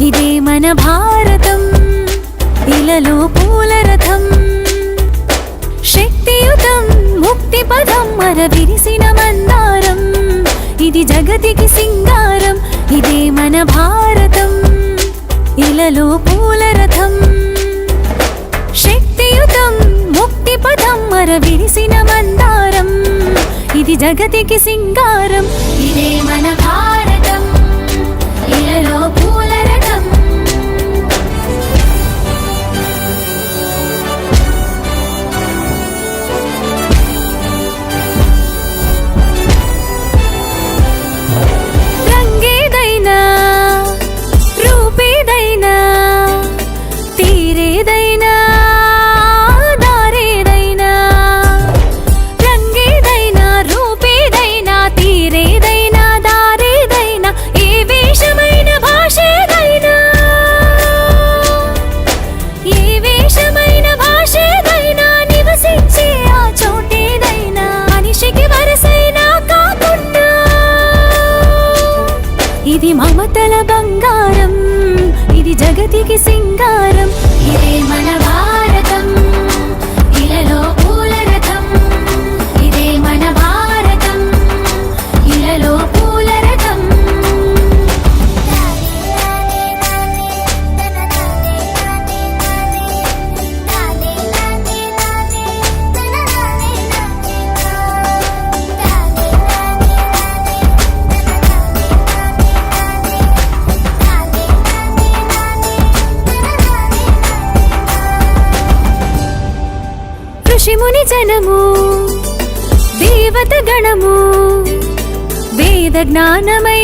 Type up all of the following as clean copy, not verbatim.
ఇదే మన భారతం, ఇలలో పూల రథం. శక్తియుతం ముక్తి పదం మర విరిసిన మందారం, ఇది జగతికి సింగారం. ఇదే మన భారతం, ఇలలో పూల రథం. శక్తియుతం ముక్తి పదం మర విరిసిన మందారం, ఇది జగతికి సింగారం. ఇదే మన భారతం, ఇలలో పూల రథం. రంగేదైనా రూపేదైనా తీరేదైనా దారేదైనా, రంగేదైనా రూపేదైనా తీరేదైనా దారేదైనా, ఏ వేషమైన భాషేదైనా, ఏ వేషమైన భాషేదైనా, నివసించే ఆ చోటేదైనా, మనిషికి వరసైనా కాకుండా ఇది మమతల బంగారం, ఇది జగతికి సింగారం. ఇదే మన భారతం, ఇలలో పూల రథం. ఇదే మన భారతం, ఇలలో పూల రథం. ఋషిముని జనము దేవత గణము, వేద జ్ఞానమై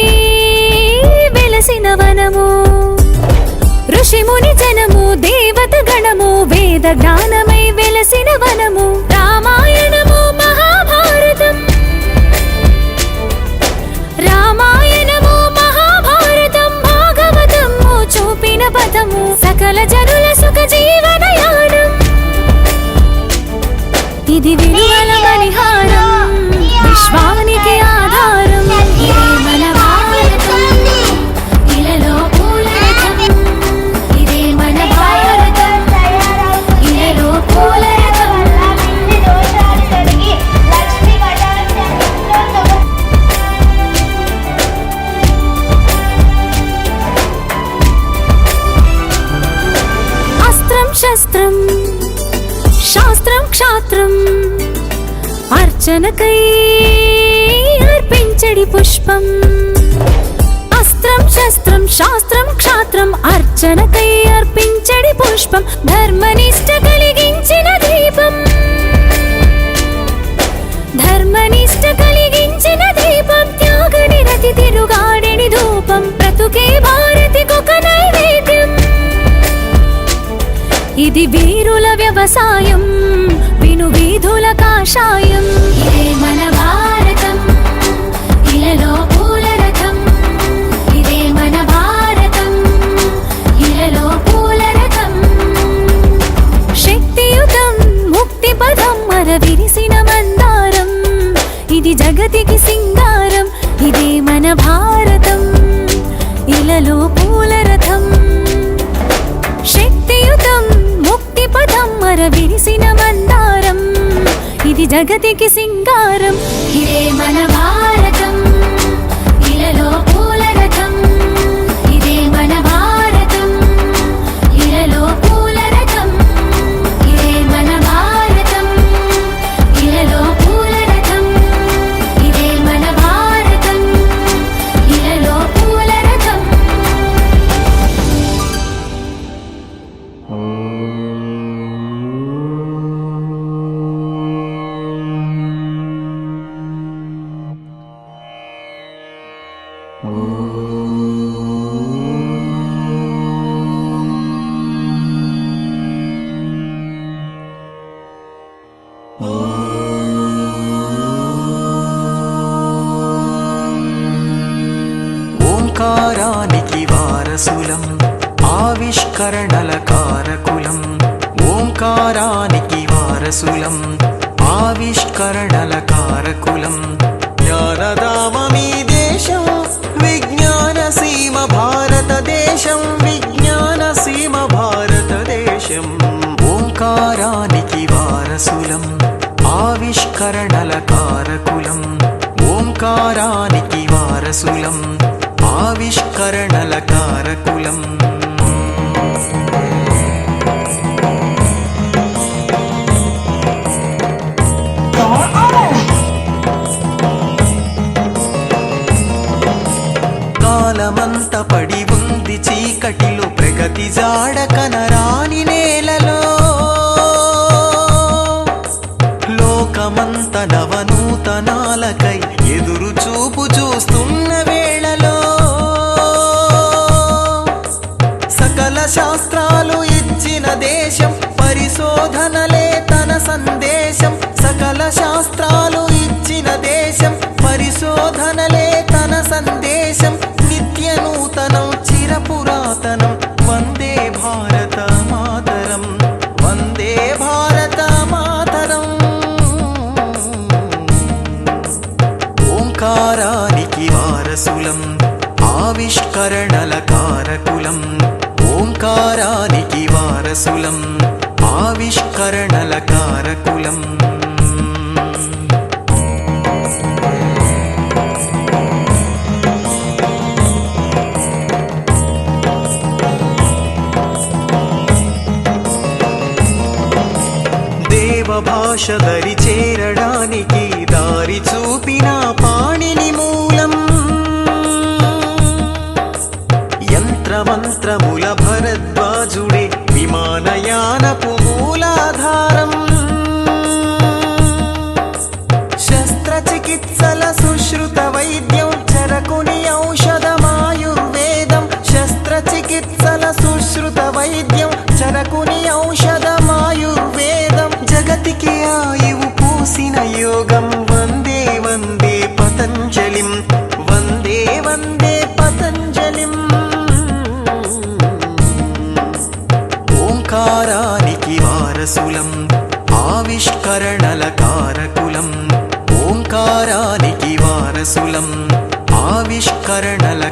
వెలసిన వనము. ఋషిముని జనము దేవత గణము, వేద జ్ఞానమై వెలసిన వనము. రామాయణము మహాభారతం, రామాయణము మహాభారతం, భాగవతము చూపిన పదము, సకల జనుల సుఖ జీవనయానం. ఇది విలువల పరిహారం, విశ్వానికి ఆధారం. ఇదే మన భారతం, ఇలలో పూల రథం. ఇదే మన భారతం, ఇలలో పూల రథం. అస్త్రం శస్త్రం శాస్త్రం క్షాత్రం, అర్చనకై అర్పించడి పుష్పం. అస్త్రం శస్త్రం శాస్త్రం క్షాత్రం, అర్చనకై అర్పించడి పుష్పం. ధర్మనిష్ట కలిగించిన దీపం, ధర్మనిష్ట కలిగించిన దీపం. త్యాగ నిరతి తిరుగాడిని ధూపం, బ్రతుకే భారతికొక నైవేద్యం. ఇది వీరుల వ్యవసాయం, విను వీధుల కాషాయం. ఇదే మన భారతం, ఇలలో పూల రథం. ఇదే మన భారతం, ఇలలో పూల రథం. శక్తియుతం ముక్తి పదం మర విరిసిన మందారం, ఇది జగతికి సింగారం. ఇదే మన భారతం, ఇలలో పూల రథం. శక్తియుతం ముక్తి పదం మర విరిసిన మందారం, ఇది జగతికి సింగారం. ఇదే మన భారతం, ఇలలో పూల రథం. ఇదే మన భారతం, ఇలలో పూల రథం. ఇదే మన భారతం, ఇలలో పూల రథం. ఇదే మన భారతం, ఇలలో పూల రథం. ఓంకారానికి వారసులం, ఆవిష్కరణల కారకులం. ఓంకారానికి వారసులం, ఆవిష్కరణల కారకులం. జ్ఞానధామమీ దేశం, విజ్ఞాన సీమ భారతదేశం. దేశం విజ్ఞాన సీమ భారతదేశం ఓంకారానికి వారసులం ఆవిష్కరణల కారకులం ఓంకారానికి వారసులం ఆవిష్కరణల కారకులం కాలమంత పడి ఉంది చీకటిలో ప్రగతి జాడ కనరాని నేలలో లోకమంత నవనూతనాలకై ఎదురు చూపు చూస్తున్న వేళలో సకల శాస్త్రాలు ఇచ్చిన దేశం పరిశోధనలే తన సందేశం సకల శాస్త్రాలు ఇచ్చిన దేశం పరిశోధనలే తన సందేశం నిత్య నూతనం చిరపురాతనం వందే భారత మాతరం వందే భారత మాతరం ఓంకారానికి వారసులం ఆవిష్కరణల కారకులం ఓంకారానికి వారసులం ఆవిష్కరణల కారకులం భాష దరి చేరడానికి దారి చూపిన పాణిని మూలం యంత్రమంత్రముల భరద్వాజుడే విమానయానపు మూలాధారం శస్త్రచికిత్సల సుశ్రుత వైద్యం చరకుని ఔషధమాయుర్వేదం శస్త్రచికిత్సల సుశ్రుత వైద్యం చరకుని ఔషధమాయుర్వేదం జగతికి ఆయువు పూసిన యోగం వందే వందే పతంజలిం వందే వందే పతంజలిం ఓంకారానికి వారసులం ఆవిష్కరణల కారకులం ఓంకారానికి వారసులం ఆవిష్కరణల